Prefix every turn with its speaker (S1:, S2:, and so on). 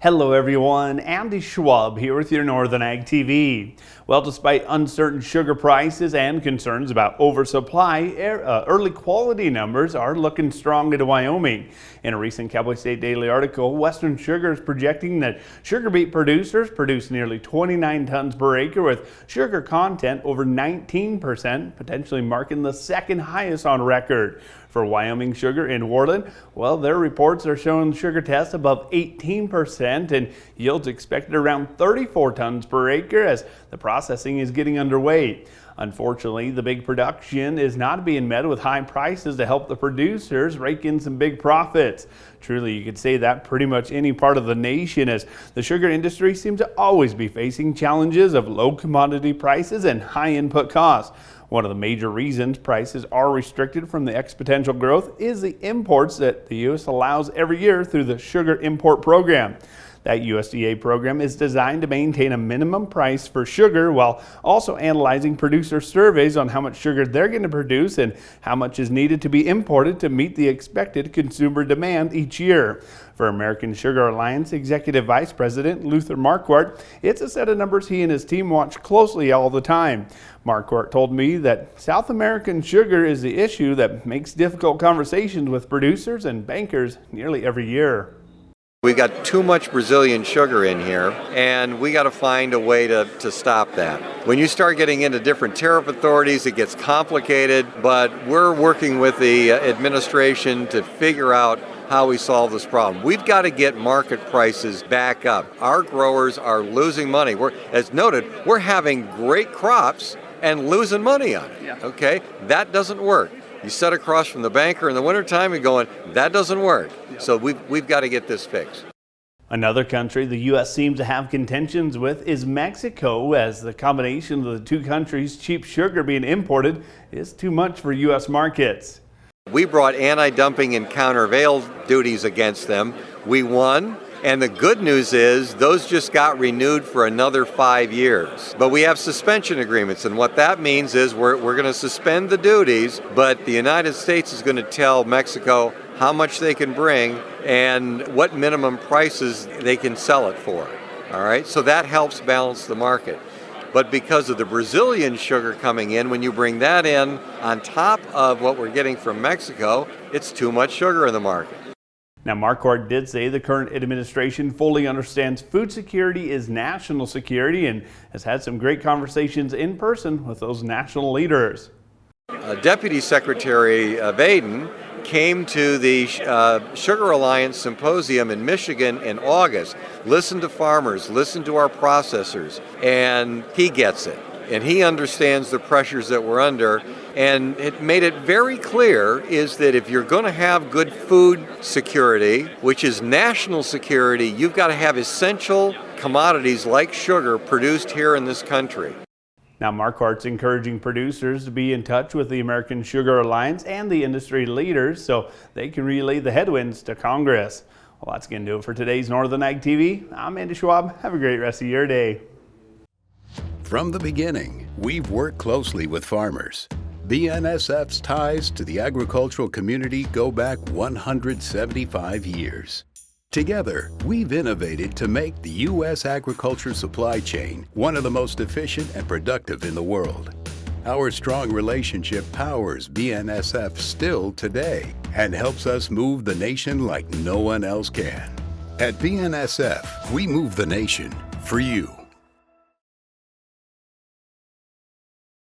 S1: Hello everyone, Andy Schwab here with your Northern Ag TV. Well, despite uncertain sugar prices and concerns about oversupply, early quality numbers are looking strong into Wyoming. In a recent Cowboy State Daily article, Western Sugar is projecting that sugar beet producers produce nearly 29 tons per acre with sugar content over 19%, potentially marking the second highest on record. For Wyoming Sugar in Worland, well, their reports are showing sugar tests above 18% and yields expected around 34 tons per acre as the processing is getting underway. Unfortunately, the big production is not being met with high prices to help the producers rake in some big profits. Truly, you could say that pretty much any part of the nation, as the sugar industry seems to always be facing challenges of low commodity prices and high input costs. One of the major reasons prices are restricted from the exponential growth is the imports that the U.S. allows every year through the Sugar Import Program. That USDA program is designed to maintain a minimum price for sugar while also analyzing producer surveys on how much sugar they're going to produce and how much is needed to be imported to meet the expected consumer demand each year. For American Sugar Alliance Executive Vice President Luther Markwart, it's a set of numbers he and his team watch closely all the time. Markwart told me that South American sugar is the issue that makes difficult conversations with producers and bankers nearly every year.
S2: We've got too much Brazilian sugar in here, and we got to find a way to stop that. When you start getting into different tariff authorities, it gets complicated, but we're working with the administration to figure out how we solve this problem. We've got to get market prices back up. Our growers are losing money. As noted, we're having great crops and losing money on it. Okay? That doesn't work. You sit across from the banker in the wintertime and going, that doesn't work. So we've got to get this fixed.
S1: Another country the U.S. seems to have contentions with is Mexico, as the combination of the two countries' cheap sugar being imported is too much for U.S. markets.
S2: We brought anti-dumping and countervail duties against them. We won. And the good news is those just got renewed for another 5 years. But we have suspension agreements, and what that means is we're going to suspend the duties, but the United States is going to tell Mexico how much they can bring and what minimum prices they can sell it for. All right, so that helps balance the market. But because of the Brazilian sugar coming in, when you bring that in on top of what we're getting from Mexico, it's too much sugar in the market.
S1: Now, Markwart did say the current administration fully understands food security is national security and has had some great conversations in person with those national leaders.
S2: Deputy Secretary Vaden came to the Sugar Alliance Symposium in Michigan in August, listened to farmers, listened to our processors, and he gets it. And he understands the pressures that we're under, and it made it very clear is that if you're going to have good food security, which is national security, you've got to have essential commodities like sugar produced here in this country.
S1: Now, Markwart's encouraging producers to be in touch with the American Sugar Alliance and the industry leaders so they can relay the headwinds to Congress. Well, that's going to do it for today's Northern Ag TV. I'm Andy Schwab. Have a great rest of your day.
S3: From the beginning, we've worked closely with farmers. BNSF's ties to the agricultural community go back 175 years. Together, we've innovated to make the U.S. agriculture supply chain one of the most efficient and productive in the world. Our strong relationship powers BNSF still today and helps us move the nation like no one else can. At BNSF, we move the nation for you.